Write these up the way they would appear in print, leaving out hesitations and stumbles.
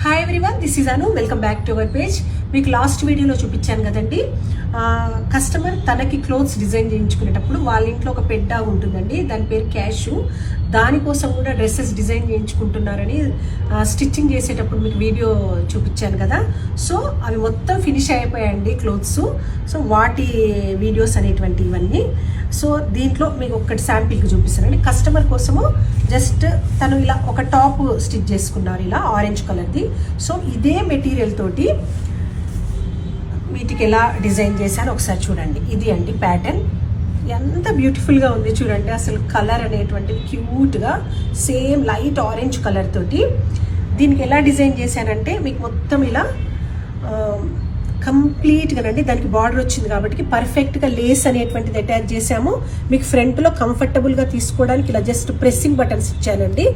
Hi everyone, this is Anu. Welcome back to our page. మీకు last వీడియోలో చూపించాను కదండి, కస్టమర్ తనకి క్లోత్స్ డిజైన్ చేయించుకునేటప్పుడు వాళ్ళ ఇంట్లో ఒక పెట్ డాగ్ ఉంటుందండి, దాని పేరు క్యాషు. దానికోసం కూడా డ్రెస్సెస్ డిజైన్ చేయించుకుంటున్నారని స్టిచ్చింగ్ చేసేటప్పుడు మీకు వీడియో చూపించాను కదా. సో అవి మొత్తం ఫినిష్ అయిపోయాయండి క్లోత్స్. సో వాటి వీడియోస్ అనేటువంటి ఇవన్నీ. సో దీంట్లో మీకు ఒక్కటి శాంపిల్కి చూపిస్తానండి. కస్టమర్ కోసము జస్ట్ తను ఇలా ఒక టాప్ స్టిచ్ చేసుకున్నారు, ఇలా ఆరెంజ్ కలర్ది. సో ఇదే మెటీరియల్ తోటి వీటికి ఎలా డిజైన్ చేశాను ఒకసారి చూడండి. ఇది అండి ప్యాటర్న్, ఎంత బ్యూటిఫుల్గా ఉంది చూడండి. అసలు కలర్ అనేటువంటిది క్యూట్గా సేమ్ లైట్ ఆరెంజ్ కలర్ తోటి దీనికి ఎలా డిజైన్ చేశానంటే మీకు మొత్తం ఇలా కంప్లీట్గానండి. దానికి బార్డర్ వచ్చింది కాబట్టి పర్ఫెక్ట్గా లేస్ అనేటువంటిది అటాచ్ చేసాము. మీకు ఫ్రంట్లో కంఫర్టబుల్గా తీసుకోవడానికి ఇలా జస్ట్ ప్రెస్సింగ్ బటన్స్ ఇచ్చానండి,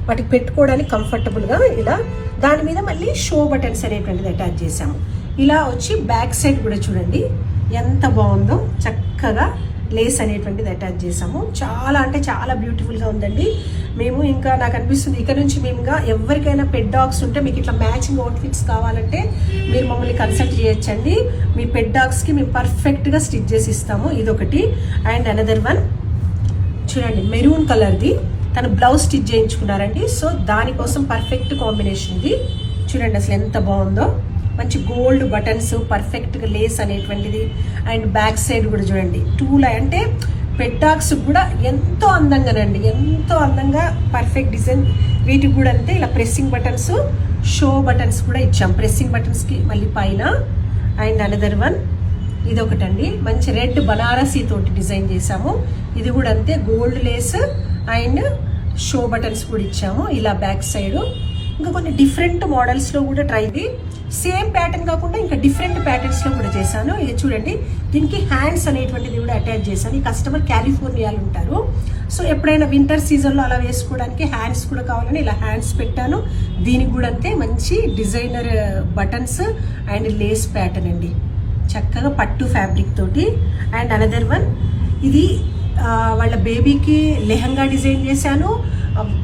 వాటికి పెట్టుకోవడానికి కంఫర్టబుల్గా. ఇలా దాని మీద మళ్ళీ షో బటన్స్ అనేటువంటిది అటాచ్ చేసాము. ఇలా వచ్చి బ్యాక్ సైడ్ కూడా చూడండి ఎంత బాగుందో, చక్కగా లేస్ అనేటువంటిది అటాచ్ చేసాము. చాలా అంటే చాలా బ్యూటిఫుల్గా ఉందండి. మేము ఇంకా నాకు అనిపిస్తుంది ఇక్కడ నుంచి మేము ఇంకా ఎవరికైనా పెట్ డాగ్స్ ఉంటే మీకు ఇట్లా మ్యాచింగ్ అవుట్ఫిట్స్ కావాలంటే మీరు మమ్మల్ని కన్సల్ట్ చేయొచ్చండి. మీ పెట్ డాగ్స్కి మేము పర్ఫెక్ట్గా స్టిచ్ చేసి ఇస్తాము. ఇదొకటి. అండ్ అనదర్ వన్ చూడండి, మెరూన్ కలర్ది తను బ్లౌజ్ స్టిచ్ చేయించుకున్నారండి. సో దానికోసం పర్ఫెక్ట్ కాంబినేషన్ ఇది. చూడండి అసలు ఎంత బాగుందో, మంచి గోల్డ్ బటన్స్, పర్ఫెక్ట్గా లేస్ అనేటువంటిది. అండ్ బ్యాక్ సైడ్ కూడా చూడండి అంటే పెట్ డాగ్స్ కూడా ఎంతో అందంగానండి, ఎంతో అందంగా పర్ఫెక్ట్ డిజైన్. వీటికి కూడా అంతే ఇలా ప్రెస్సింగ్ బటన్స్, షో బటన్స్ కూడా ఇచ్చాం. ప్రెస్సింగ్ బటన్స్కి మళ్ళీ పైన. అండ్ అనదర్ వన్ ఇదొకటండి, మంచి రెడ్ బనారసీ తోటి డిజైన్ చేసాము. ఇది కూడా అంతే gold Lay's and show buttons కూడా ఇచ్చాము. ఇలా బ్యాక్ సైడ్ ఇంకా కొన్ని డిఫరెంట్ మోడల్స్లో కూడా ట్రై చేయండి. సేమ్ ప్యాటర్న్ కాకుండా ఇంకా డిఫరెంట్ ప్యాటర్న్స్లో కూడా చేశాను. ఇది చూడండి, దీనికి హ్యాండ్స్ అనేటువంటిది కూడా అటాచ్ చేశాను. ఈ కస్టమర్ కాలిఫోర్నియాలో ఉంటారు. సో ఎప్పుడైనా వింటర్ సీజన్లో అలా వేసుకోవడానికి హ్యాండ్స్ కూడా కావాలని ఇలా హ్యాండ్స్ పెట్టాను. దీనికి కూడా అంతే మంచి designer buttons and Lay's pattern అండి, చక్కగా పట్టు ఫ్యాబ్రిక్ తోటి. అండ్ అనదర్ వన్ ఇది వాళ్ళ బేబీకి లెహంగా డిజైన్ చేశాను,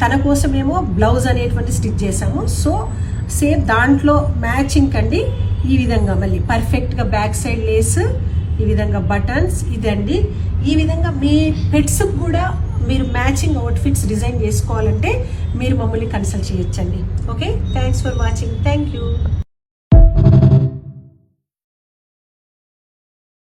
తన కోసమేమో బ్లౌజ్ అనేటువంటి స్టిచ్ చేసాము. సో సేమ్ దాంట్లో మ్యాచింగ్ అండి. ఈ విధంగా మళ్ళీ పర్ఫెక్ట్గా బ్యాక్ సైడ్ లేస్, ఈ విధంగా బటన్స్. ఇదండి, ఈ విధంగా మీ పెట్స్కి కూడా మీరు మ్యాచింగ్ అవుట్ఫిట్స్ డిజైన్ చేసుకోవాలంటే మీరు మమ్మల్ని కన్సల్ట్ చేయొచ్చండి. Okay, thanks for watching. Thank you.